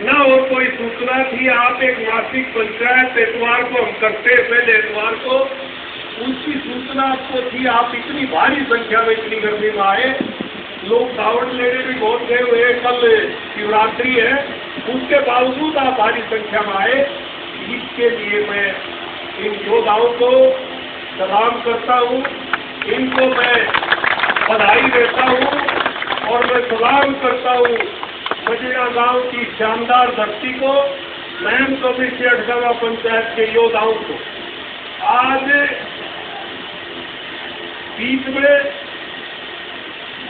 न और कोई सूचना थी। आप एक मासिक पंचायत इतवार को हम करते पहले इतवार को, उसकी सूचना आपको थी। आप इतनी भारी संख्या में इतनी गर्मी में आए, लोग दावत लेने भी बहुत गए हुए, कल शिवरात्रि है, उसके बावजूद आप भारी संख्या में आए। इसके लिए मैं इन योद्धाओं को सलाम करता हूँ, इनको मैं बधाई देता हूँ और मैं सलाम करता हूँ मजीरा गांव की शानदार धरती को, महम कौमी अटगामा पंचायत के योद्धाओं को। आज बीच में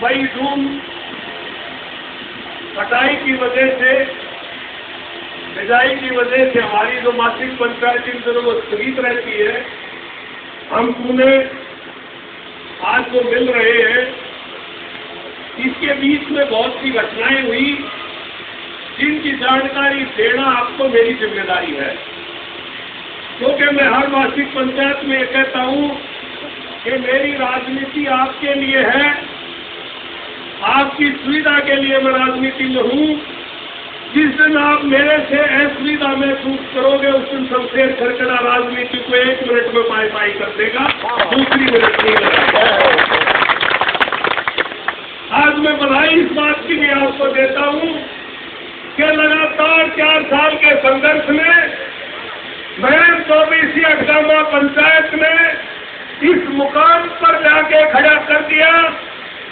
मई जून कटाई की वजह से, बिजाई की वजह से हमारी जो मासिक पंचायत इन दिनों वो स्थगित रहती है। हम पुनः आज जो मिल रहे हैं, इसके बीच में बहुत सी घटनाएं हुई जिनकी जानकारी देना आपको मेरी जिम्मेदारी है, क्योंकि मैं हर मासिक पंचायत में ये कहता हूं कि मेरी राजनीति आपके लिए है, आपकी सुविधा के लिए मैं राजनीति में हूं। जिस दिन आप मेरे से असुविधा महसूस करोगे, उस दिन शमशेर खरकड़ा राजनीति को 1 मिनट में पाई कर देगा, दूसरी मिनट नहीं लगाएगा। आज मैं बधाई इस बात की भी आपको देता हूं कि लगातार 4 साल के संघर्ष में महम कौमी अटगामा पंचायत ने इस मुकाम पर जाके खड़ा कर दिया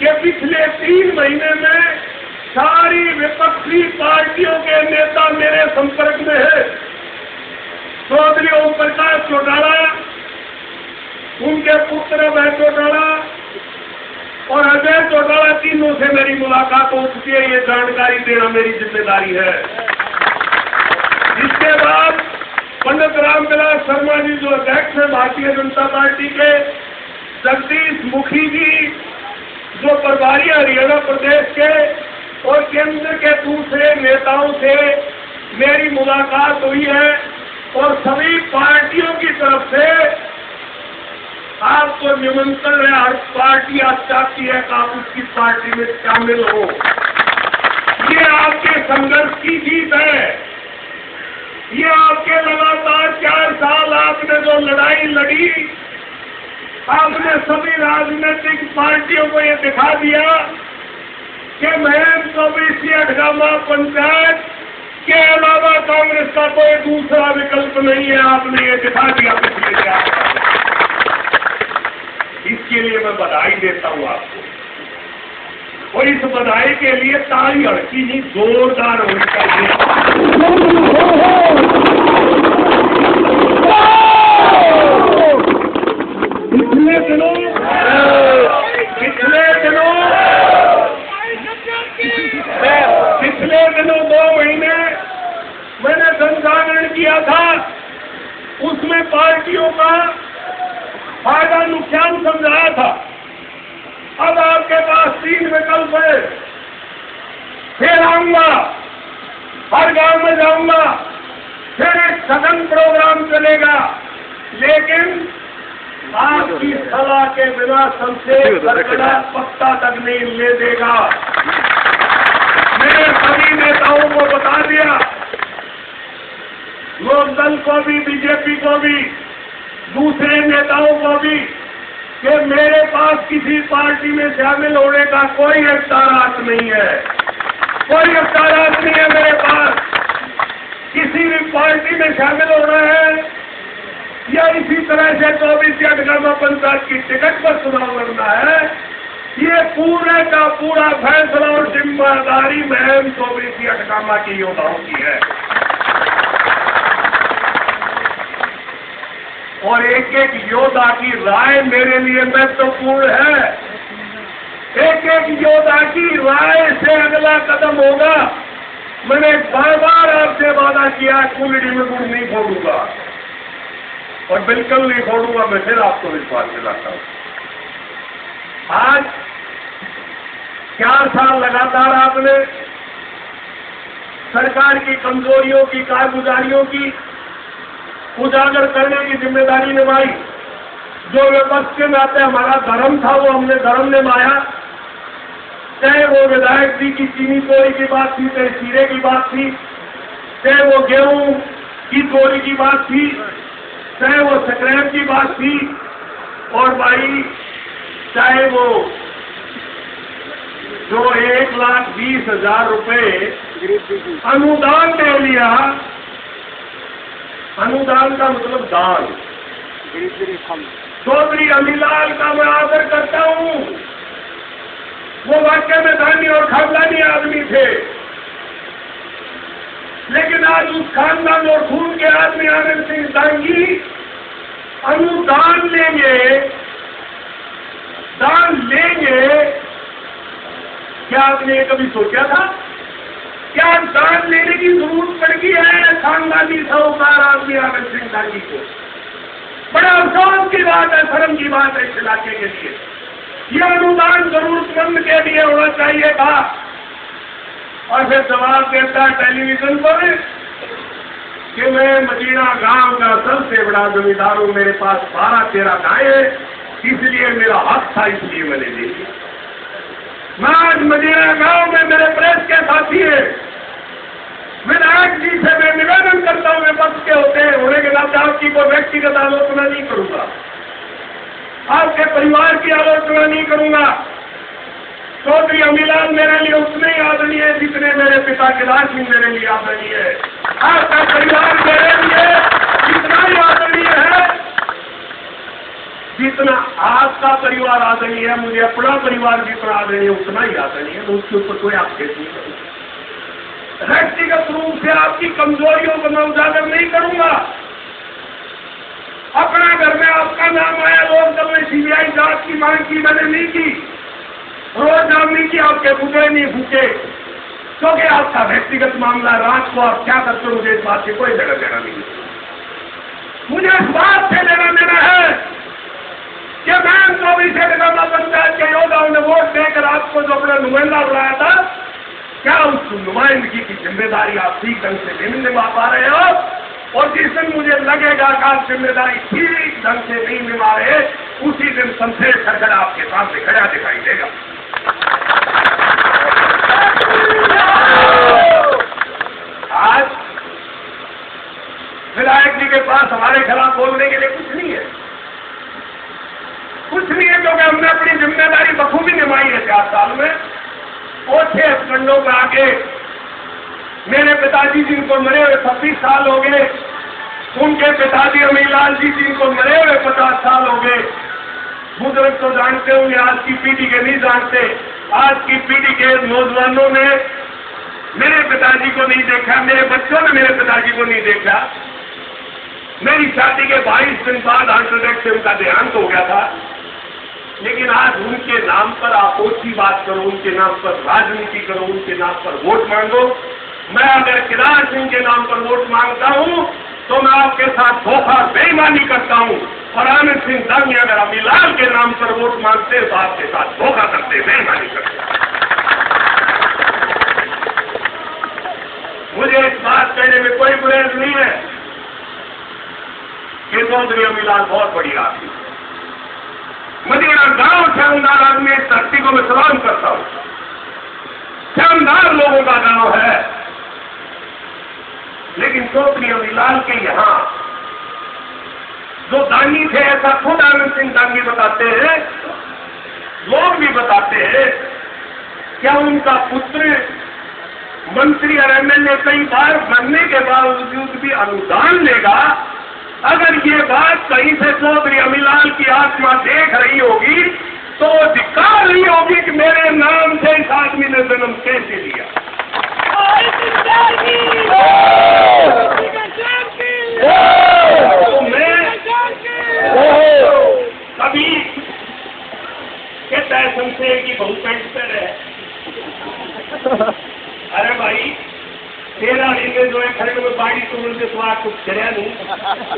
कि पिछले 3 महीने में सारी विपक्षी पार्टियों के नेता मेरे संपर्क में है। चौधरी ओम प्रकाश चौटाला, उनके पुत्र अभय चौटाला और अजय चौटाला, तीनों से मेरी मुलाकात हो चुकी है। ये जानकारी देना मेरी जिम्मेदारी है। इसके बाद पंडित रामविलास शर्मा जी जो अध्यक्ष हैं भारतीय जनता पार्टी के, जगदीश मुखी जी जो प्रभारी हरियाणा प्रदेश के, और केंद्र के दूसरे नेताओं से मेरी मुलाकात हुई है। और सभी पार्टियों की तरफ से आपको निमंत्रण है। हर पार्टी आप चाहती है कि आप उसकी पार्टी में शामिल हो। ये आपके संघर्ष की जीत है। ये आपके लगातार 4 साल आपने जो लड़ाई लड़ी, आपने सभी राजनीतिक पार्टियों को ये दिखा दिया कि महम कौमी अटगामा पंचायत के अलावा कांग्रेस का कोई दूसरा विकल्प नहीं है। आपने ये दिखा दिया पिछले 4 साल। इसके लिए मैं बधाई देता हूं आपको, और इस बधाई के लिए ताली हड़की नहीं, जोरदार होनी चाहिए। पिछले दिनों 2 महीने मैंने जनजागरण किया था। उसमें पार्टियों का फायदा नुकसान समझाया था। अब आपके पास 3 विकल्प है। फिर आऊंगा, हर गांव में जाऊंगा, फिर एक सघन प्रोग्राम चलेगा, लेकिन आपकी सलाह के बिना शमशेर खरकड़ा पत्ता तक नहीं ले देगा। मैंने सभी नेताओं को बता दिया, लोकदल को भी, बीजेपी को भी, दूसरे नेताओं को भी, कि मेरे पास किसी पार्टी में शामिल होने का कोई इख्तियार नहीं है। कोई इख्तियार नहीं है मेरे पास। किसी भी पार्टी में शामिल होना है या इसी तरह से 24 अटगामा पंचायत की टिकट पर चुनाव लड़ना है, ये पूरे का पूरा फैसला और जिम्मेदारी महम कौमी अटगामा के योद्धाओं की है। और एक एक योद्धा की राय मेरे लिए महत्वपूर्ण है। एक एक योद्धा की राय से अगला कदम होगा। मैंने बार-बार आपसे वादा किया, कुंडली में गुड़ नहीं फोड़ूंगा और बिल्कुल नहीं फोड़ूंगा। मैं फिर आपको विश्वास दिलाता हूं। आज 4 साल लगातार आपने सरकार की कमजोरियों की, कारगुजारियों की उजागर करने की जिम्मेदारी निभाई। जो विपक्ष के नाते हमारा धर्म था वो हमने धर्म निभाया। चाहे वो विधायक जी की चीनी चोरी की बात थी, चाहे हीरे की बात थी, चाहे वो गेहूं की चोरी की बात थी, चाहे वो स्क्रैप की बात थी, और भाई चाहे वो जो 1,20,000 रुपए अनुदान ले लिया। अनुदान का मतलब दान। चौधरी अमीलाल का मैं आदर करता हूं, वो वाकई में दानी और खानदानी आदमी थे, लेकिन आज उस खानदान और खून के आदमी आनंद सिंह दांगी अनुदान लेंगे, दान लेंगे। क्या आपने ये कभी सोचा था? क्या दान लेने की जरूरत पड़ गई है खानदानी साहूकार आदमी आनंद सिंह दांगी को? बड़ा अफसोस की बात है, शर्म की बात है इस इलाके के लिए। यह अनुदान जरूरतमंद के लिए होना चाहिए था। और फिर जवाब देता है टेलीविजन पर कि मैं मदीना गांव का सबसे बड़ा जमींदार हूं, मेरे पास 12-13 गायें, इसलिए मेरा हक था, इसलिए मैंने ले लिया। मैं आज मदीना गांव में मेरे प्रेस के साथी है, विधायक जी से मैं निवेदन करता हूं, मैं पक्ष के होने के नाते आपकी कोई व्यक्तिगत आलोचना नहीं करूंगा, आपके परिवार की आलोचना नहीं करूंगा। चौधरी अमीलाल मेरे लिए उतने ही आदरणीय है जितने मेरे पिता केदार सिंह मेरे लिए आदरणीय है। आपका परिवार मेरे लिए जितना ही आदरणीय है जितना आपका परिवार आदरणीय है, मुझे अपना परिवार जितना आदरणीय उतना ही आदरणीय है। उसके ऊपर कोई आक्षेप नहीं करूंगा। व्यक्तिगत रूप से आपकी कमजोरियों को मैं उजागर नहीं करूंगा। अपना घर में आपका नाम आया, लोकदल में सीबीआई जांच की मांग की, मैंने नहीं की। रोज नाम नहीं किया, आपके पुतले नहीं फूके, क्योंकि आपका व्यक्तिगत मामला। रात को आप क्या करते हो मुझे इस बात से कोई लेना देना नहीं। मुझे इस बात से लेना देना है कि मैं 24 पंचायत के योद्धाओं ने वोट देकर आपको जो अपना नुमाइंदा बनाया था, क्या उस नुमाइंदगी की जिम्मेदारी आप ठीक ढंग से नहीं निभा पा रहे हो? और जिस दिन मुझे लगेगा कि आप जिम्मेदारी ठीक ढंग से नहीं निभा रहे, उसी दिन शमशेर खड़गड़ आपके सामने खड़ा दिखाई देगा। आज विधायक जी के पास हमारे खिलाफ बोलने के लिए कुछ नहीं है, कुछ नहीं है, क्योंकि हमने अपनी जिम्मेदारी बखूबी निभाई है 4 साल में। और 6 खंडों पर आगे मेरे पिताजी जिनको मरे हुए 26 साल हो गए, उनके पिताजी अमीलाल जी जिनको मरे हुए 50 साल हो गए। बुजुर्ग तो जानते होंगे, आज की पीढ़ी के नहीं जानते। आज की पीढ़ी के नौजवानों ने मेरे पिताजी को नहीं देखा, मेरे बच्चों ने मेरे पिताजी को नहीं देखा। मेरी शादी के 22 दिन बाद हार्ट अटैक से उनका देहांत हो गया था। लेकिन आज उनके नाम पर आपोसी बात करो, उनके नाम पर राजनीति करो, उनके नाम पर वोट मांगो। मैं अगर केदार सिंह के नाम पर वोट मांगता हूं तो मैं आपके साथ धोखा बेईमानी करता हूं, और आनंद सिंह दांगी अगर अमीलाल के नाम पर वोट मांगते तो आपके साथ धोखा करते, बेईमानी करते। मुझे इस बात कहने में कोई गुरेज नहीं है कि चौधरी अमीलाल बहुत बड़ी आदमी, मदीना गांव शानदार आदमी, इस धरती को मैं सलाम करता हूं। शानदार लोगों का गांव है, लेकिन चौधरी अमीलाल के यहां जो दानी थे, ऐसा खुद आनंद सिंह दांगी बताते हैं, लोग भी बताते हैं, क्या उनका पुत्र मंत्री और एमएलए कई बार बनने के बावजूद भी अनुदान लेगा? अगर ये बात कहीं से चौधरी अमीलाल की आत्मा देख रही होगी तो वो धिक्कार रही होगी कि मेरे नाम से इस आदमी ने जन्म कैसे लिया। तो मैं कभी कहता है शमशेर की बहू पेंट पर है। अरे भाई, तेरा में जो है खड़े में बाड़ी तो मुझे स्वाद कुछ चढ़ा नहीं,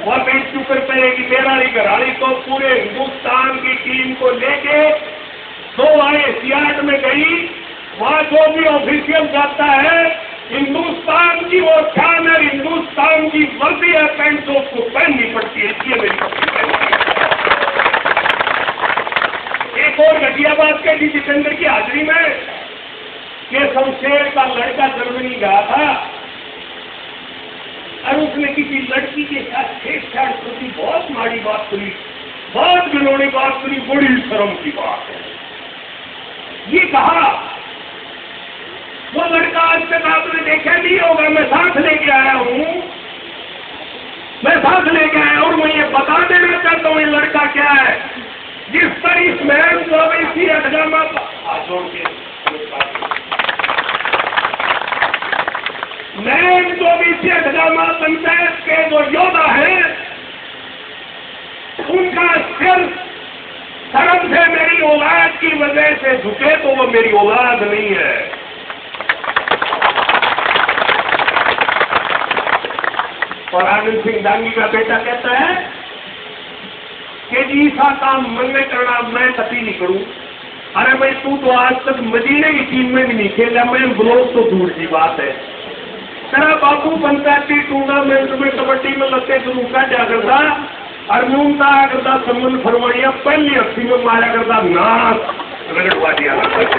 वह पेंट क्यों कर पाएगी? मेरा घराड़ी तो पूरे हिंदुस्तान की टीम को लेके 2 आए सियाट में गई। वहां जो भी ऑफिशियल जाता है, हिंदुस्तान की वो शान है, हिंदुस्तान की वर्दी है, पैंट तो उसको पहननी पड़ती है, इसलिए मेरी पत्नी पहनती है। एक और घटिया बात कही जितेंद्र की हाजिरी में, ये शमशेर का लड़का जर्मनी गया था, और उसने किसी लड़की के साथ छेड़छाड़ करती, बहुत माड़ी बात करी, बहुत घिनौनी बात करी, बड़ी शर्म की बात है। ये कहा वो लड़का आज तक आपने देखा नहीं होगा, मैं साथ लेके आया हूं, मैं साथ लेके आया और मैं ये बता देना चाहता हूं ये लड़का क्या है। जिस पर इस मैन जो इसी अठगामा मैन जो इसी अठगामा पंचायत के जो योद्धा हैं, उनका सिर शर्म से मेरी औलाद की वजह से झुके तो वो मेरी औलाद नहीं है। और आनंद सिंह दांगी का बेटा कहता है कि जी ऐसा काम मन में करना मैं कभी नहीं करूं। अरे भाई तू तो आज तक मदीने की टीम में भी नहीं खेला, मैं ब्लॉक तो दूर की बात है। तेरा बाबू पंचायती टूर्नामेंट में कबड्डी में लगते शुरू कर दिया करता, अर्जुनता करता, सम्मन फरवड़िया पहली हफ्ती में मारा करता, नाक रगड़वा दिया करता।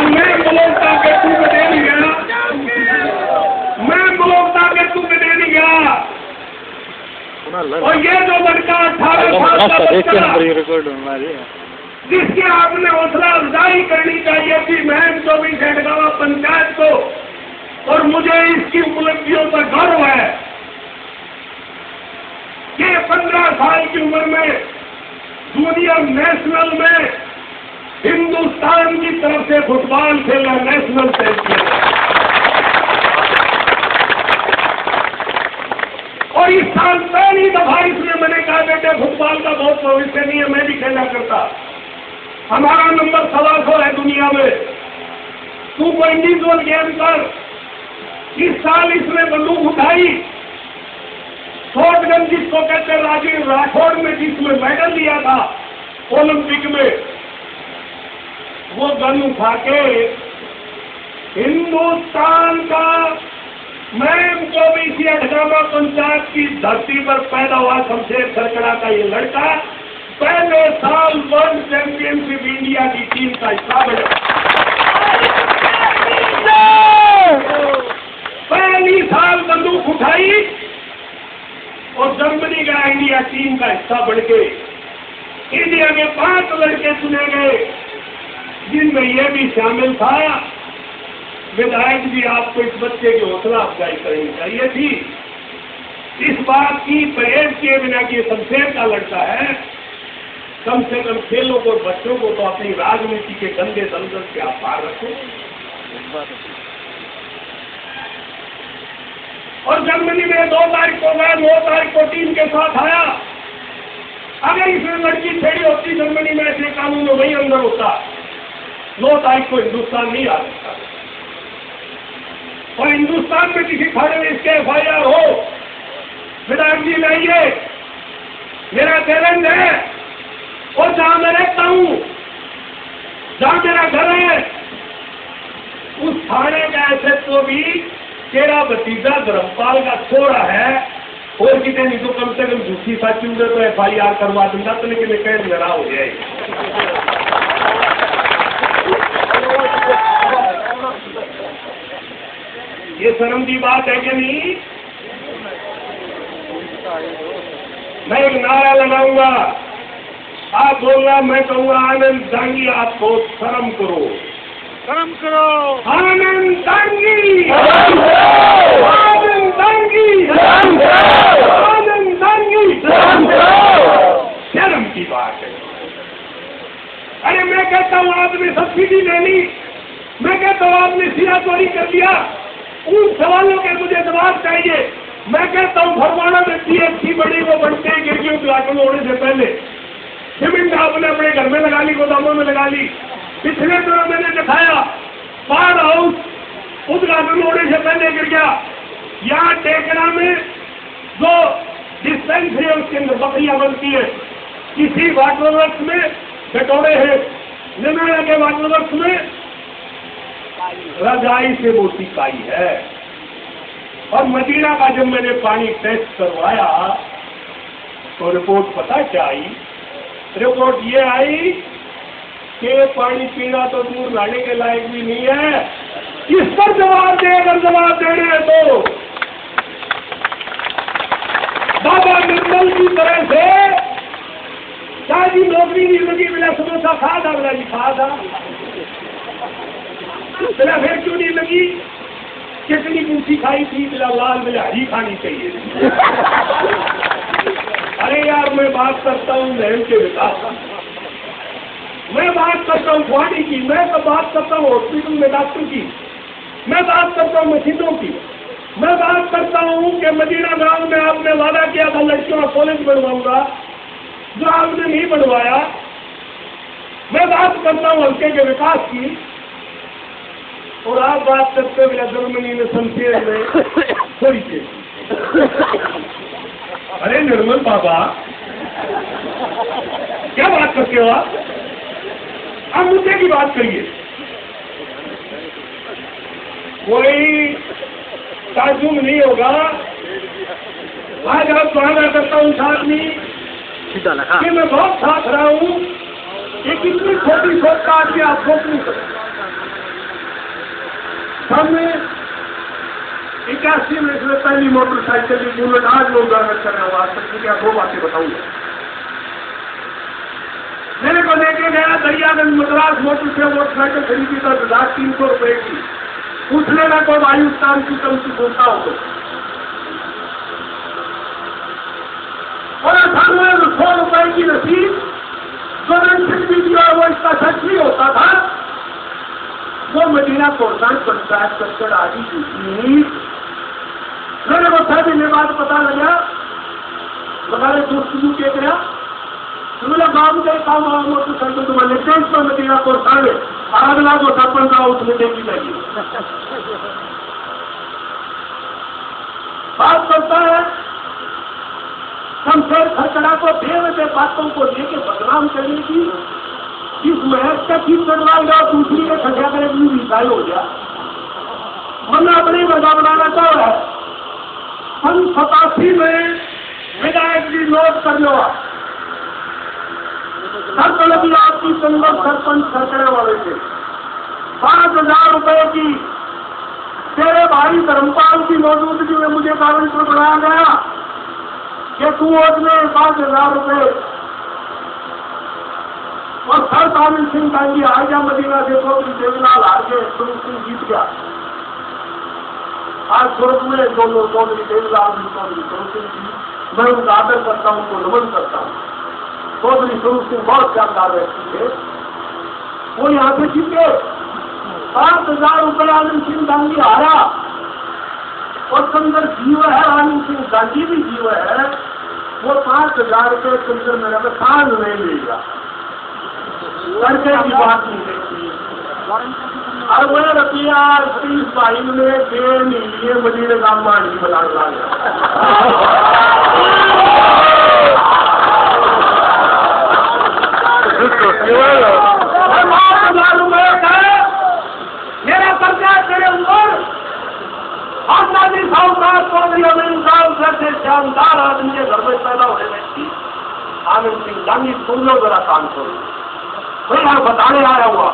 मैं ब्लॉक के तू में दे नहीं गया, मैं ब्लॉक के तू में दे नहीं गया। और ये जो लड़का 18 साल का बच्चा जिसकी आपने हौसला अफजाई करनी चाहिए थी महम 24 हेडगावा पंचायत को, और मुझे इसकी उपलब्धियों पर गर्व है कि 15 साल की उम्र में जूनियर नेशनल में हिंदुस्तान की तरफ से फुटबॉल खेलना नेशनल चैंपियन है। और इस साल पहली दफा इसमें मैंने कहा बेटे फुटबॉल का बहुत भविष्य नहीं है, मैं भी खेला करता, हमारा नंबर 125 है दुनिया में, तू कोई इंडिविजुअल गेम कर। इस साल इसने बंदूक उठाई, शॉटगन जिसको कहते राजीव राठौड़ में जिसमें मेडल लिया था ओलंपिक में, वो गन उठा के हिंदुस्तान का मैम 24 अठगामा पंचायत की धरती पर पैदा हुआ शमशेर खरकड़ा का ये लड़का पहले साल वर्ल्ड चैंपियनशिप इंडिया की टीम का हिस्सा बना। पहली साल बंदूक उठाई और जर्मनी का इंडिया टीम का हिस्सा बन के इंडिया के 5 लड़के चुने गए, जिनमें यह भी शामिल था। विधायक जी आपको इस बच्चे की हौसला अफजाई करनी चाहिए थी। इस बात की परहेज किए बिना कि शमशेर का लड़का है, कम से कम खेलों को बच्चों को तो अपनी राजनीति के गंदे दलदल से आप पार रखो। और जर्मनी में 2 तारीख को गया, 9 तारीख को टीम के साथ आया। अगर इसमें लड़की छेड़ी होती जर्मनी में ऐसे कानून में वही अंदर होता, 9 तारीख को हिंदुस्तान नहीं आ सकता। और हिंदुस्तान में किसी थाने में इसके FIR हो, विधायक जी लाइए, मेरा चैलेंज है, और जहां मैं रहता हूं, जहां मेरा घर है, उस थाने का SHO भी तेरा भतीजा धर्मपाल का छोरा है, और कितने नहीं तो कम से कम झूठी साची उधर तो FIR करवा दूंगा, तो लेकिन कहीं लड़ा हो जाए। ये शर्म की बात है कि नहीं? मैं एक नारा लगाऊंगा, आप बोलना, मैं कहूंगा आनंद दांगी आपको शर्म करो, शर्म करो, आनंद दांगी, आनंद दांगी, आनंद दांगी, शर्म की बात है। अरे मैं कहता हूँ आपने सब्सिडी ले ली, मैं कहता हूँ आपने सिरा चोरी कर लिया, उन सवालों के मुझे जवाब चाहिए। मैं कहता हूँ फरमाना में PHC बड़ी वो बनते हैं खिड़कियों उद्घाटन होने से पहले, सीमेंट आपने अपने घर में लगा ली, गोदामों में लगा ली। पिछले दिनों मैंने दिखाया पावर हाउस उद्घाटन होने से पहले गिर गया। यहाँ टेकरा में जो डिस्पेंसरी है उसके अंदर बकरियां बनती है, किसी वाटर वर्क्स में कटोरे हैं, निमाड़ा के वाटर वर्क्स में रजाई से मोटी काई है। और मदीना का जब मैंने पानी टेस्ट करवाया तो रिपोर्ट पता क्या आई? रिपोर्ट ये आई कि पानी पीना तो दूर नहाने के लायक भी नहीं है, इस पर जवाब दे, अगर जवाब देने हैं तो। बाबा निर्मल की तरह से शाह जी नौकरी नहीं लगी, बिना समोसा खा था, बिना जी खा था, बिना फिर क्यों नहीं लगी, कितनी पूछी खाई थी, बिला लाल बिला हरी खानी चाहिए। अरे यार, मैं बात करता हूँ बहन के विकास, मैं बात करता हूँ पानी की, मैं तो बात करता हूँ हॉस्पिटल में डॉक्टर की, मैं बात करता हूँ मशीनों की, मैं बात करता हूँ कि मदीना गांव में आपने वादा किया था लड़कियों का कॉलेज बनवाऊंगा, जो आपने नहीं बनवाया। मैं बात करता हूँ हल्के के विकास की, और आप बात करते हुए जर्मनी में शमशेर में थोड़ी से। अरे निर्मल बाबा, क्या बात करते हो आप? मुद्दे की बात करिए। कोई ताजुब नहीं होगा। आज आप वादा करता हूँ आदमी कि मैं बहुत साथ रहा हूँ, एक इतनी छोटी सोच का आदमी आप सोच नहीं सकते। हमने 81 में इसमें पहली मोटरसाइकिल की बुलेट आज लोग कर रहे हो। आज तक क्या दो बातें बताऊंगा। मेरे को लेके गया दरियागंज मद्रास, मोटरसाइकिल खरीदी 10,300 रुपए की। पूछ लेना कोई वायुस्थान की कम से बोलता हो तो। और 100 रुपए की रसीद जो रंजित भी दिया, वो इसका सच नहीं होता था। वो मदीना कोर्सान पंचायत करके आदि थी। मेरे को 6 दिन बाद पता लगा, हमारे दोस्त जी के गया, बोला गाँव के काम मोटरसाइकिल तुम्हारे देश पर मदीना कोर्सान है, अगला को सरपंच का उसमें देखी जाएगी। बात करता है शमशेर खरकड़ा को बेवजह बातों को लेके बदनाम करने की, इस महज का ठीक करवाएगा, दूसरी के खटिया करेगी, मिसाइल हो गया। वरना अपनी मजा बनाना चाह रहा है। 87 में विधायक जी नोट कर लो, सरपंच आपकी संगत सरपंच खरकड़े वाले थे। 5,000 रुपए की तेरे भाई धर्मपाल की मौजूदगी में मुझे कारण पर बनाया गया कि तू उसमें 5,000 रुपए और सर तामिल सिंह गांधी आ गया मदीना से, तो देवीलाल हार गए, सुनील सिंह जीत गया। आज स्वरूप में दोनों चौधरी देवीलाल जी, चौधरी स्वरूप सिंह जी, मैं उनका आदर करता हूँ, उनको नमन करता हूँ। चौधरी स्वरूप सिंह बहुत शानदार व्यक्ति थे, वो यहाँ पे जीते। 5,000 रुपये आनंद सिंह गांधी हारा, और संदर जीव है, आनंद सिंह गांधी भी जीव है। वो 5,000 रुपये संदर में लगा, कान नहीं मिलेगा, करके की बात नहीं देखती। और वो रुपया 30 भाई ने दे नहीं लिए, मदीने का मान नहीं बना ला। 5,000 रुपये का मेरा कर्जा तेरे ऊपर। आजादी साहूकार चौधरी अमीन साहब जैसे शानदार आदमी के घर में पैदा हुए व्यक्ति आनंद सिंह गांधी, सुन लो जरा कान खोल। मैं यहाँ बताने आया हुआ,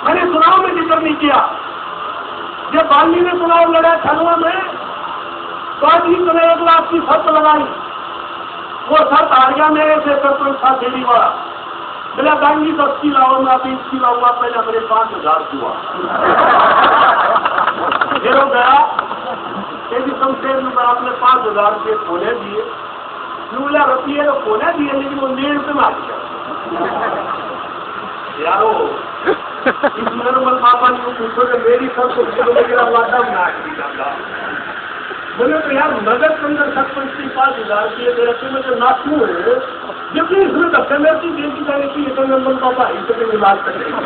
मैंने चुनाव में जिक्र नहीं किया। जब गांधी ने चुनाव लड़ा खनवा में, तो आदमी ने 1 लाख की शर्त लगाई। वो शर्त हार गया मेरे से सरपंच था देवी वाला। मेरा गांधी 10 की लाऊंगा, 20 की लाऊंगा, पहले मेरे 5,000 हुआ। फिर हो गया यदि शमशेर में आपने 5,000 रुपये खोले दिए, बोला रुपये तो खोले दिए, लेकिन वो 1.5 रुपये मार दिया। यारो इस निर्मल बाबा को पूछो कि मेरी सब मेरा वादा बना दिया। मैंने तो यार नगर के अंदर सरपंच की 5,000 रुपये दे रखे, मैं तो नाचू है, जबकि इसमें धक्के में की देखी जाने की एक निर्मल बाबा इसे इलाज करेगा।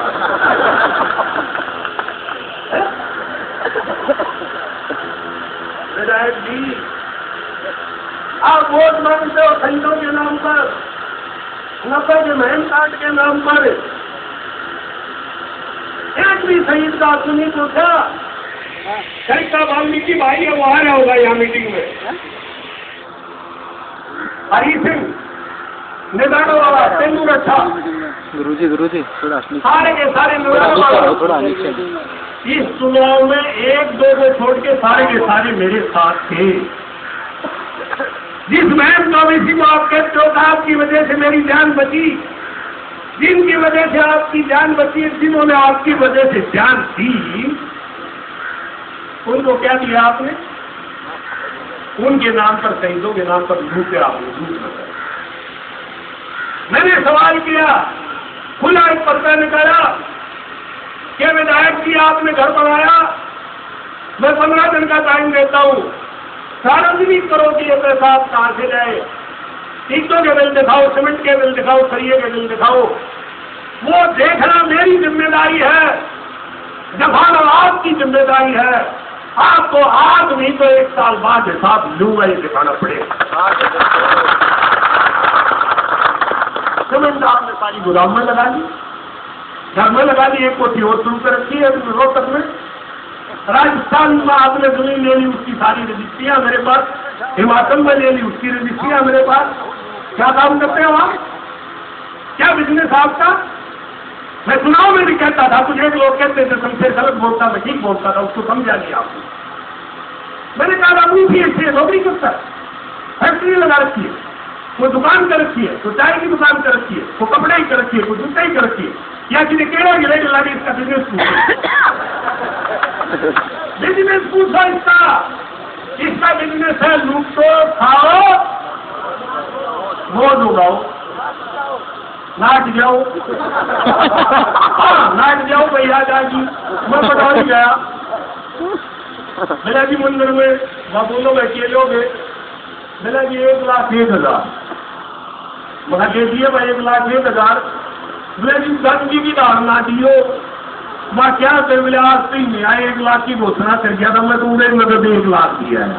विधायक जी, आप वोट मांगते हो खरीदों के नाम पर, नफे के महन कार्ड के नाम पर। एक भी शहीद का सुनी तो क्या शहीद का वाल्मीकि भाई है, वो आ रहा होगा यहाँ मीटिंग में। हरी सिंह निदान वाला तेंदुल अच्छा, गुरुजी थोड़ा सारे के सारे थोड़ा नीचे इस चुनाव में एक दो को छोड़ के सारे मेरे साथ थे। जिस बहन चौबीसी को आप कहते हो आपकी वजह से मेरी जान बची, जिनकी वजह से आपकी जान बची, जिन्होंने आपकी वजह से जान दी, उनको क्या दिया आपने? उनके नाम पर, शहीदों के नाम पर लूटे आपने, लूट लगाया। मैंने सवाल किया, खुला एक पर्चा निकाला, क्या विधायक जी आपने घर बनाया, मैं 15 दिन का टाइम देता हूं, सार्वजनिक करो कि ये पैसा आप कहां से लाए, ईंटों के बिल दिखाओ, सीमेंट के बिल दिखाओ, सरिये के बिल दिखाओ। वो देखना मेरी जिम्मेदारी है, दिखाना आपकी जिम्मेदारी है। आपको आज नहीं तो 1 साल बाद हिसाब लूंगा, ये दिखाना पड़ेगा। सीमेंट आपने सारी गोदाम में लगा दी, घर में लगा दी, एक कोठी और शुरू कर रखी है रोहतक में। राजस्थान में आपने जमीन ले ली, उसकी सारी रजिस्ट्रियां मेरे पास, हिमाचल में ले ली, उसकी रजिस्ट्रियां मेरे पास। क्या काम करते हो आप? क्या बिजनेस आपका? मैं चुनाव में भी कहता था, कुछ एक लोग कहते थे तुमसे गलत बोलता, मैं ठीक बोलता था, उसको समझा लिया आपने। मैंने कहा अपनी भी अच्छी नौकरी करता है, फैक्ट्री लगा रखी है, कोई दुकान कर रखी है, कोई चाय की दुकान कर रखी है, कोई कपड़े की कर रखी है, कोई जूते की कर रखी है, या किसी केड़ा गिरे ला के इसका बिजनेस बिजनेस पूछो इसका बिजनेस है लूटो, खाओ, वोट उगाओ, नाच जाओ। हाँ, नाच जाओ भैया जागी। मैं पटौरी गया, मेरा जी मंदिर में बाबूलों में अकेलोगे, मेरा जी 1,01,000 मना दे दिए भाई, 1,01,000। मेरे जी गंज की दाल ना दियो, मैं क्या कर बोले आज तो ही नहीं आए, 1 लाख की घोषणा कर गया था मैं, तो उन्हें नगद 1 लाख दिया है।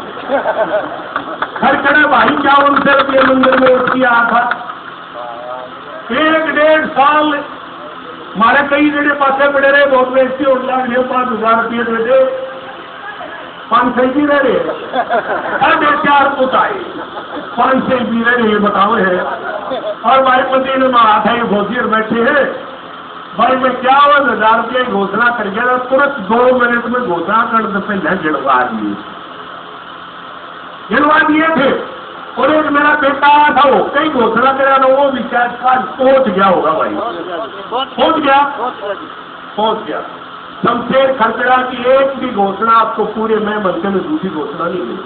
खड़े भाई क्या 100 रुपये मंदिर में वोट किया था। 1-1.5 साल हमारे कई जगह पासे पड़े रहे, बहुत बेचती और लाख 5,000 रुपये दे दे, 500 भी रह रहे, 4.5 पुत आए, 500 भी रह रहे, बताओ है। और भाई पति ने मारा था, ये घोषियर बैठे हैं भाई, मैं 51,000 रुपये घोषणा कर गया, तुरंत 2 मिनट में घोषणा कर पहले गिरवा दिए थे। और एक मेरा बेटा था, वो कई घोषणा करा था, वो भी शायद पहुंच गया होगा भाई, पहुंच गया। शमशेर खरकड़ा की एक भी घोषणा आपको पूरे में बनते में दूसरी घोषणा नहीं मिली।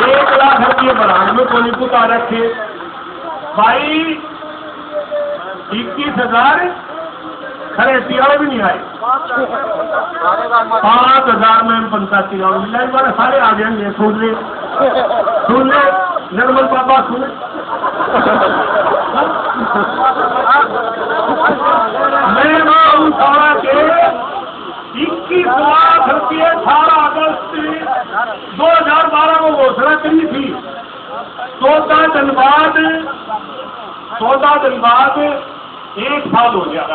1 लाख रुपये बढ़ाने में कोई कुछ आ रखे भाई, 21,000 खरे तिहाड़ भी नहीं आए, 5,000 में पंचायती गाँव मिला, एक बार सारे आ जाएंगे। सुन ले निर्मल बाबा, सुन मैं उठाड़ा के 21 लाख रुपये 18 अगस्त 2012 को घोषणा करी थी। 14 दिन बाद 1 साल हो गया,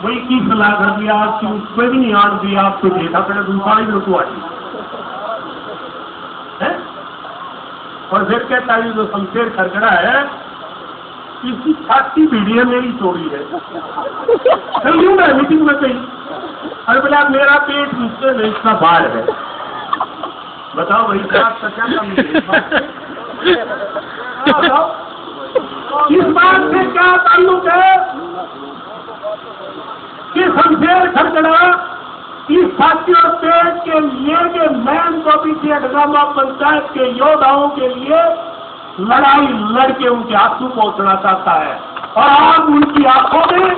वही 21 लाख रुपया आपकी उसमें भी नहीं आड़ दिया, आपको देखा पड़े दूसरा ही रुकवा है। और फिर कहता है जो शमशेर खरकड़ा है, इसकी छाती वीडियो मेरी चोरी है। चल यूँ मैं मीटिंग में कही, अरे बोला मेरा पेट नीचे में इसका बाढ़ है, बताओ भाई साहब क्या कमी है? बताओ इस बात से क्या ताल्लुक है कि शमशेर खरकड़ा इस छाती और पेट के लिए के मैन कॉपी से अठगामा पंचायत के योद्धाओं के लिए लड़ाई लड़के उनके आंसू पहुंचना चाहता है, और आप उनकी आंखों में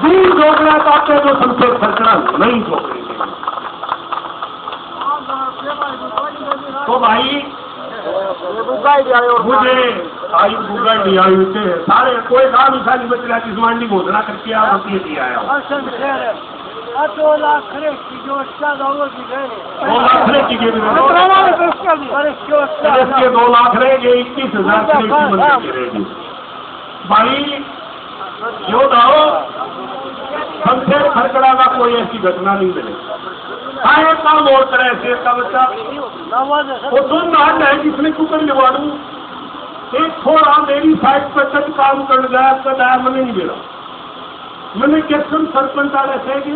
दूर झोंकना चाहते हैं, तो शमशेर खरकड़ा नहीं झोंकेंगे। तो भाई मुझे आई बुगा नहीं आई थे सारे, कोई काम ही खाली बच रहा किस मांडी घोषणा करके आप होती दिया है। 2 लाख खरे की जो 2 लाख खरे की 2 लाख रहेंगे, 21,000 रहेगी भाई। योद्धाओ शमशेर खरकड़ा का कोई ऐसी घटना नहीं मिले। हाँ एक काम और करे, शेर का बच्चा वो तुम नाट है जिसने कुकर लिवाड़ू, एक थोड़ा मेरी साइड पर कभी काम कर जाए, आपका दायर में नहीं मिला, मैंने कैप्टन सरपंच वाले से कि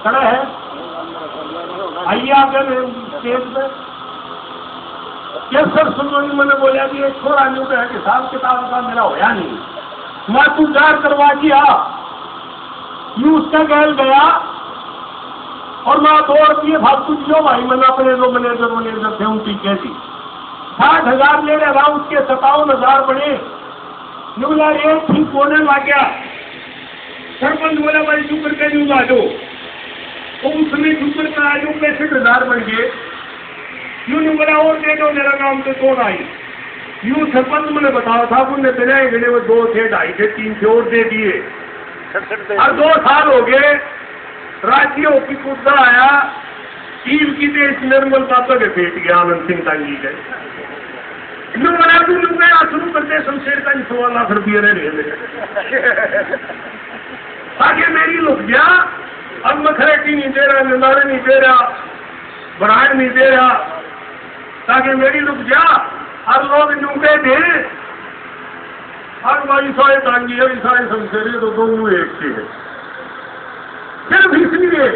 खड़ा है, आइए आगे स्टेज पे। कैप्टन सुनो, मैंने बोला कि एक छोरा न्यू है कि हिसाब किताब का मेरा होया नहीं, मैं तू जार करवा दिया, यू उसका गैल गया और मैं दौड़ दिए फालतू जो भाई मैंने अपने जो मैनेजर थे उनकी कह दी 60,000 ले रहा, उसके 57,000 बने। बोला रेट ठीक होने लग गया। सरपंच बोला भाई चुप करके न्यू ला दो, तो उसने चुप करके आ जाओ 65,000 बन गए। यूं नहीं बोला और दे दो, मेरा नाम तो तोड़ आई। यूं सरपंच मैंने बताया था उनने बिना गए वो 2 थे 2.5 थे 3 थे और दे दिए। और 2 साल हो गए, राज्य की कुत्ता आया ईद की देश निर्मल बाबा के पेट गया आनंद सिंह टांगी गए शुरू करते शमशेर का 16 लाख रुपये रहे ताकि मेरी लुक गया। अब मैं खरेटी नहीं दे रहा, निंदारे नहीं दे रहा, बढ़ाड़ नहीं दे रहा, ताकि मेरी लुक गया। और लोग नुके थे और भाई सारे टांगी है सारे शमशेर तो दोनों एक से है, सिर्फ इसलिए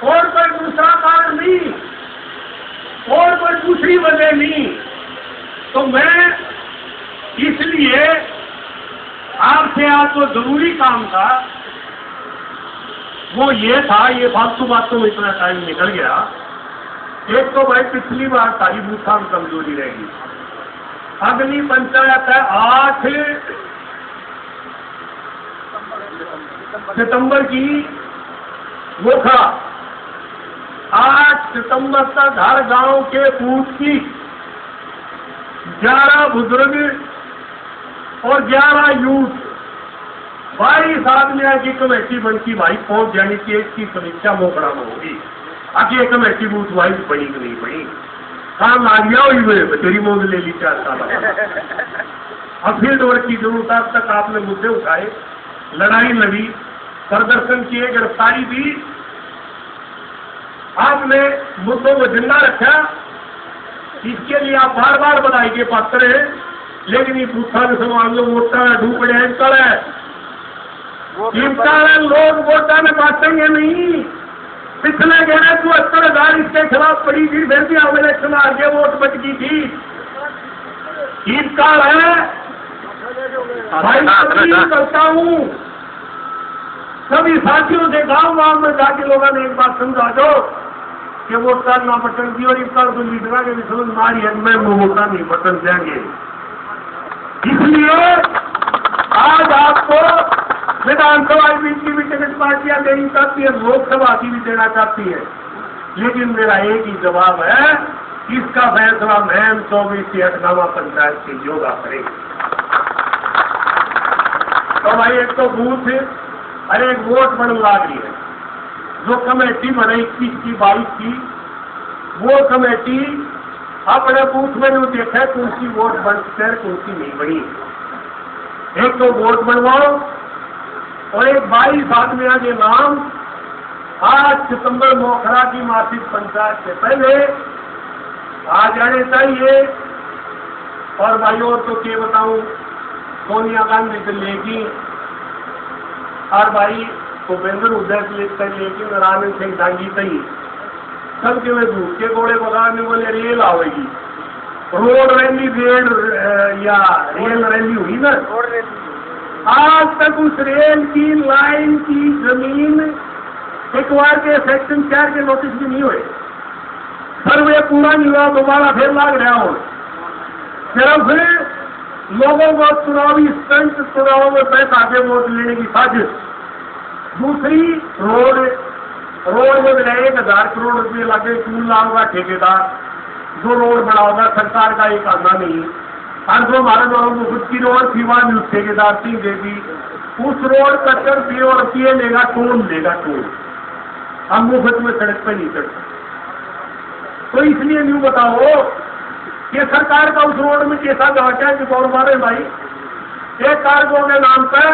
और कोई दूसरा कारण नहीं और कोई दूसरी वजह नहीं। तो मैं इसलिए आपसे आज जो जरूरी काम था वो ये था, ये फालतू बातों में इतना टाइम निकल गया। एक तो भाई पिछली बार सारी बूथा में कमजोरी रहेगी। अगली पंचायत है 8 सितंबर की, वो था 8 सितंबर तक हर गांव के बूथ की 11 बुजुर्ग और 11 यूथ 22 आदमियों की कमेटी बनती भाई पहुंच जानी चाहिए। इसकी समीक्षा मोकड़ा में होगी आगे कमेटी बूथ वाइज बनी कि नहीं बनी, काम आ गया हुई तेरी मोद ले ली 4 साल। अब फील्ड वर्क की जरूरत है। अब तक आपने मुद्दे उठाए, लड़ाई लड़ी, प्रदर्शन किए, गिरफ्तारी दी, आपने मुद्दों को जिंदा रखा। इसके लिए आप बार बार बधाई के पात्र हैं। लेकिन ये पूछा सवाल लोग वोटा ढूंढे है लोग वोटा में बांटेंगे नहीं। पिछले गए 72,000 इसके खिलाफ पड़ी थी, फिर भी अब इलेक्शन आगे वोट बच गई थी। ईदगाह है भाई, करता हूँ सभी साथियों से गांव गांव में जाके लोगों ने एक बात समझा दो कि वोटा ना बटन दी और इफ्तार को लीडरा के भी समझ मारी है, मैं वोटा नहीं बटन देंगे। इसलिए आज आपको विधानसभा की भी टिकट पार्टियां देनी चाहती है, लोकसभा की भी देना चाहती है, लेकिन मेरा एक ही जवाब है, इसका फैसला मैम 24 की हटनामा पंचायत के योगा करेगी। तो भाई एक तो बूथ और एक वोट बनने रही है। जो कमेटी बने 21 की 22 की, वो कमेटी अपने बूथ में जो देखा कौन सी वोट बनकर कौन सी नहीं बनी। एक तो वोट बनवाओ और एक 22 आदमियों के नाम 8 सितंबर मोखरा की मासिक पंचायत से पहले आ जाने चाहिए। और भाइयों तो क्या बताऊं, सोनिया गांधी से लेगी और भाई भूपेंद्र उदय से लेकिन आनंद सिंह डांगी तई सबके में धूप के घोड़े बगाने बोले रेल आवेगी, रोड रैली या रेल रैली हुई ना, आज तक उस रेल की लाइन की जमीन एक बार के सेक्शन 4 के नोटिस भी नहीं हुए, सर्वे पूरा नहीं हुआ, दोबारा फिर लाग रहा हो। सिर्फ लोगों को चुनावी स्टंट, चुनाव में पैसा के वोट लेने की साजिश। दूसरी रोड में 1,000 करोड़ रुपये लगे, टूल लाऊंगा ठेकेदार, जो रोड बनाओगा सरकार का एक आना नहीं। और जो हमारे लोगों को खुद की रोड थी वहां भी ठेकेदार सिंह देगी, उस रोड का 10 रुपये लेगा, टोल लेगा, टोल हम मुफ्त में सड़क पर नहीं चढ़ते। तो इसलिए न्यू बताओ कि सरकार का उस रोड में कैसा घाटा है कि कौन मारे भाई। एक कार्गो के नाम पर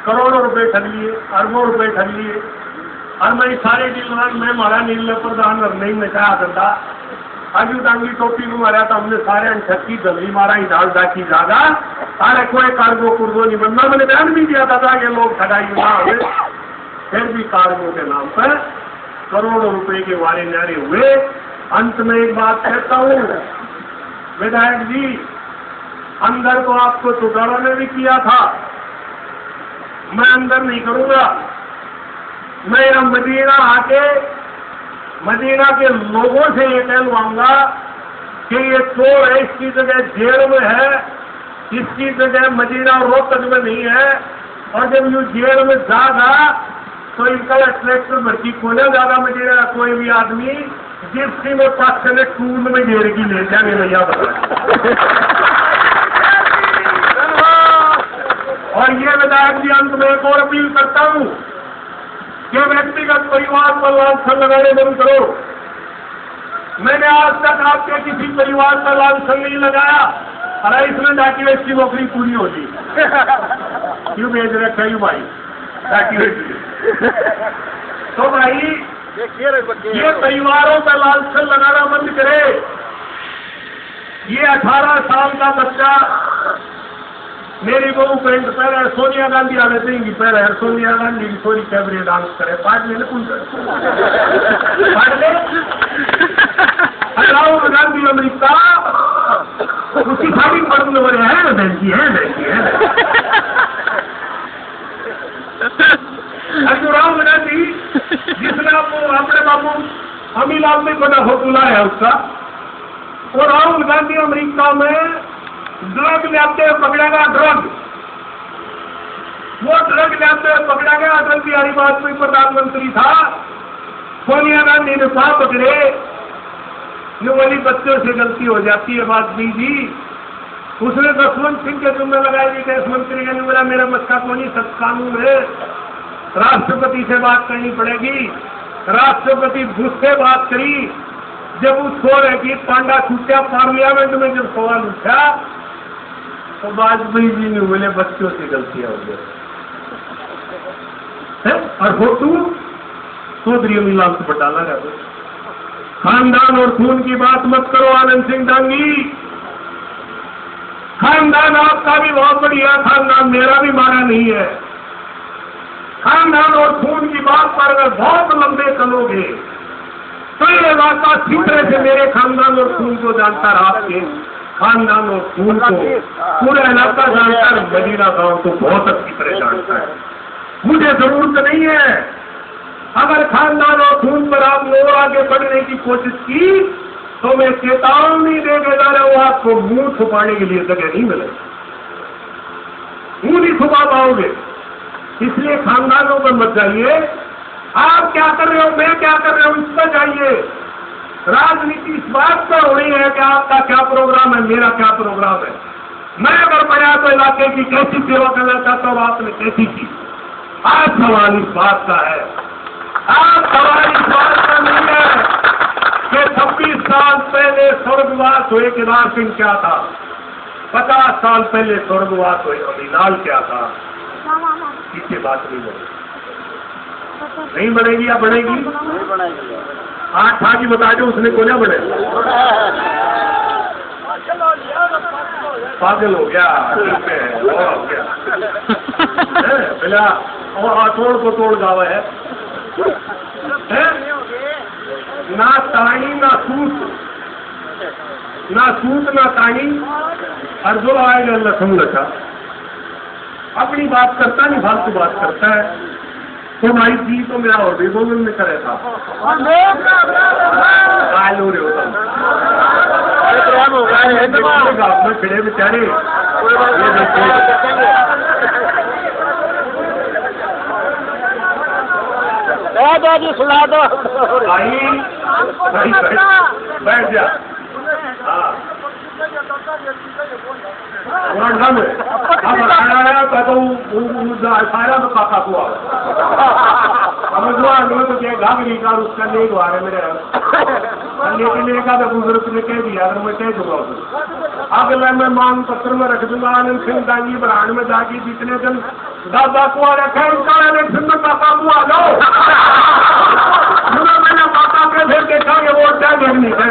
करोड़ों रुपए ठग लिए, अरबों रुपए ठग लिए। और मैं सारे डील में हमारा नील प्रधान नहीं में कहा करता अजू डांगी टोपी को मारा तो हमने सारे छक्की गली मारा ही डाल डाकी जागा सारे कोई कार्गो कुर्गो नहीं बनना। मैंने बयान भी दिया था ये लोग ठगाई ना हुए, फिर भी कार्गो के नाम पर करोड़ों रुपए के वारे न्यारे हुए। अंत में एक बात कहता हूँ विधायक जी, अंदर तो आपको चुटाड़ा ने भी किया था, मैं अंदर नहीं करूंगा। मैं यहां मदीना आके मदीना के लोगों से ये कहलवाऊंगा कि ये चोर है, इसकी जगह जेल में है, इसकी जगह मदीना और रोहतक में नहीं है। और जब यू जेल में जागा तो इनका ट्रैक्टर भर्ती खोले जागा मदीना का कोई भी आदमी जिसकी में पास चले टूल में घेर की ले जाएंगे भैया बता। और ये विधायक जी अंत में एक और अपील करता हूं कि व्यक्तिगत परिवार पर लांछन लगाने बंद करो। मैंने आज तक आपके किसी परिवार पर लांछन नहीं लगाया, अरे इसमें जाके इसकी नौकरी पूरी होगी। क्यों भेज रहे क्यों भाई जाके तो भाई ये परिवारों पर लांछन लगाना बंद करे। ये 18 साल का बच्चा मेरी बहू पेंट पहले सोनिया गांधी आने देंगी, पहले सोनिया गांधी की थोड़ी कैबरे डांस करे पार्ट में राहुल गांधी अमेरिका उसकी शादी पढ़ने वाले हैं बहनकी है राहुल गांधी जिसने आपको अपने बाबू अमीलाल में बड़ा होटल है उसका, और राहुल गांधी अमेरिका में ड्रग लेते हुए पकड़ा गया। वो ड्रग लेते हुए पकड़ा गया। अटल बिहारी वाजपेयी प्रधानमंत्री था, सोनिया गांधी ने साथ पकड़े। वाली बच्चों से गलती हो जाती है वाजपेयी जी। उसने जसवंत सिंह के जुम्मे लगाई थी देश मंत्री ने बोला मेरा बच्चा को नहीं सब कानून है, राष्ट्रपति से बात करनी पड़ेगी। राष्ट्रपति बुश से बात करी। जब उस सो रहे की पांडा छूटा पार्लियामेंट में जब सवाल उठा तो वाजपेयी जी ने बोले बच्चों से गलतियां हो गई। और फोटू चौधरी अमीलाल से डाला गया। खानदान और खून की बात मत करो आनंद सिंह डांगी। खानदान आपका भी बहुत बढ़िया, खानदान मेरा भी मारा नहीं है। खानदान और खून की बात पर अगर बहुत लंबे चलोगे तो ये इलाका सीधे से मेरे खानदान और खून को जानता रहा, आपके खानदान और खून को पूरा इलाका जानता है, मदीना गांव को बहुत अच्छी तरह जानता है। मुझे जरूरत नहीं है। अगर खानदान और खून पर आपने और आगे बढ़ने की कोशिश की तो मैं चेतावनी देके जा रहा हूं, आपको मुंह छुपाने के लिए जगह नहीं मिलेगी, मुंह नहीं छुपा पाओगे। इसलिए खानदानों पर मत जाइए। आप क्या कर रहे हो, मैं क्या कर रहा हूं, इस पर जाइए। राजनीति इस बात पर हो रही है कि आपका क्या प्रोग्राम है, मेरा क्या प्रोग्राम है। मैं अगर बया तो इलाके की कैसी सेवा करना चाहता हूं, आपने कैसी की। आज सवाल इस बात का है, आज सवाल इस बात का नहीं है कि 26 साल पहले स्वर्गवास हुए केदार सिंह क्या था, 50 साल पहले स्वर्गवास हुए अमीलाल क्या था। इससे बात नहीं बनेगी, नहीं बनेगी या बनेगी? आठ आगे बता दो उसने को ना बने, पागल हो गया। ठीक है, और हो गया पहला और तोड़ को तोड़ गावा है ना तानी ना सूत, ना सूत ना तानी। और जो आएगा लखन लखा अपनी बात करता नहीं, फालतू बात करता है। तो भाई जी तो मेरा और भी दोनों में करे था काल हो रहे होता में खड़े बेचारे सुना दो भाई बैठ जा। हाँ सारा तो काका हुआ तो क्या घाघ निकाल उसका नहीं हुआ है मेरे लेकिन एक आधा बुजुर्ग ने कह दिया अगर मैं कह दूंगा अगला मैं मांग पत्र में रख दूंगा आनंद सिंह डांगी ब्रांड में जाके जितने दिन दादा कुआ रखा उनका आनंद सिंह में काका कुआ लो मैंने काका के फिर देखा कि वोट क्या देखनी है।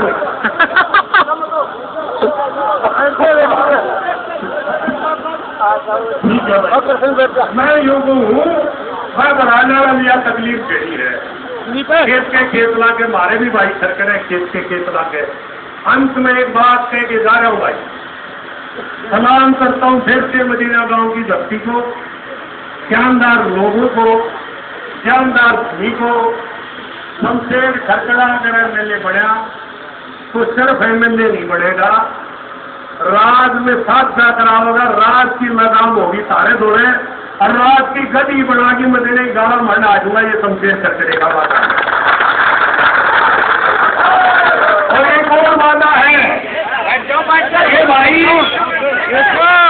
ठीक है भाई। मैं यूँ हूँ, मैं बनाने वाला लिया तकलीफ यही है। खेत के खेत ला के मारे भी भाई सरकरे, खेत के खेत ला के। अंत में एक बात कह के जा रहा हूँ भाई, सलाम करता हूँ फिर से मदीना गांव की धरती को, जानदार लोगों को, जानदार भूमि को। शमशेर खरकड़ा अगर एमएलए बढ़िया तो सिर्फ एमएलए नहीं बढ़ेगा, राज में साथ जा कराओगा, राज की लगाम होगी सारे दौड़े, और राज की गति बना के मदीने गाड़ा मन आ जाऊंगा। ये शमशेर खरकड़े का वादा है। और एक और वादा है ये भाई,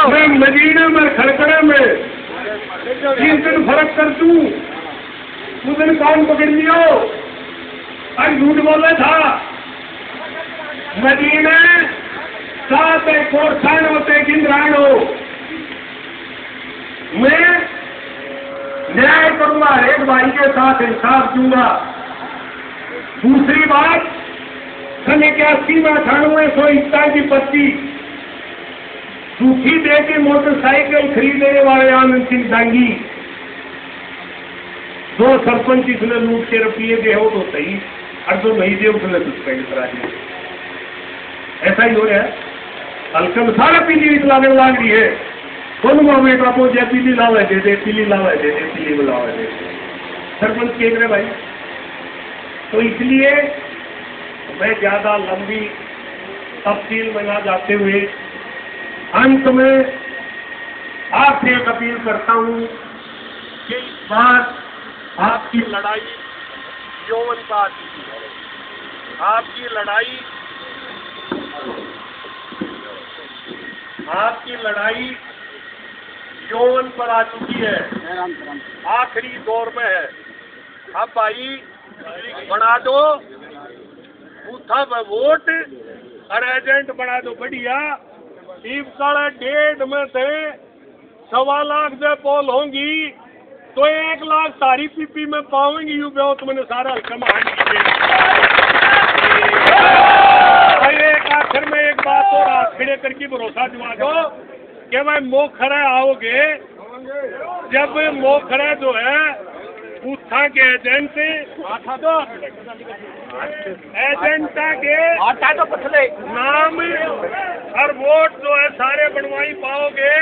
मैं मदीने में खरकड़े में 3 दिन फर्क कर दूं, उस दिन कौन पकड़ लियो और झूठ बोला था। मदीने 7 कोर्सन होते गिंद्राण हो, मैं न्याय करूंगा, एक भाई के साथ इंसाफ दूंगा। दूसरी बात, सन 81 में 98 की पत्ती सूखी दे के मोटरसाइकिल खरीदने वाले आनंद सिंह डांगी, 2 सरपंच इसने लूट के रुपये दे हो तो सही, और जो नहीं दे उसने सस्पेंड करा दिया। ऐसा ही हो रहा है। हल्के में सारा पीली लाने लाग रही है, दोनों मामले का पो जय पीली लावे दे दे, पीली लावे दे दे, पीली बुलावे दे दे, सरपंच कह रहे भाई। तो इसलिए मैं ज्यादा लंबी तफसील में ना जाते हुए अंत में आपसे एक अपील करता हूं कि इस बार आपकी लड़ाई यौवनवाद की है, आपकी लड़ाई यौवन पर आ चुकी है, आखिरी दौर में है। अब भाई बना दो बूथा पर वोट और एजेंट बना दो बढ़िया। इस साढ़े 1.5 में से 1.25 लाख से पोल होंगी तो 1 लाख सारी पीपी में पाऊंगी। यू बहुत मैंने सारा कमांड एक आखिर में एक बात और हाथ खड़े करके भरोसा दिवा दो कि भाई मोखरा आओगे, जब मोखरा जो है बूथा के एजेंट के नाम और वोट जो है सारे बनवाई पाओगे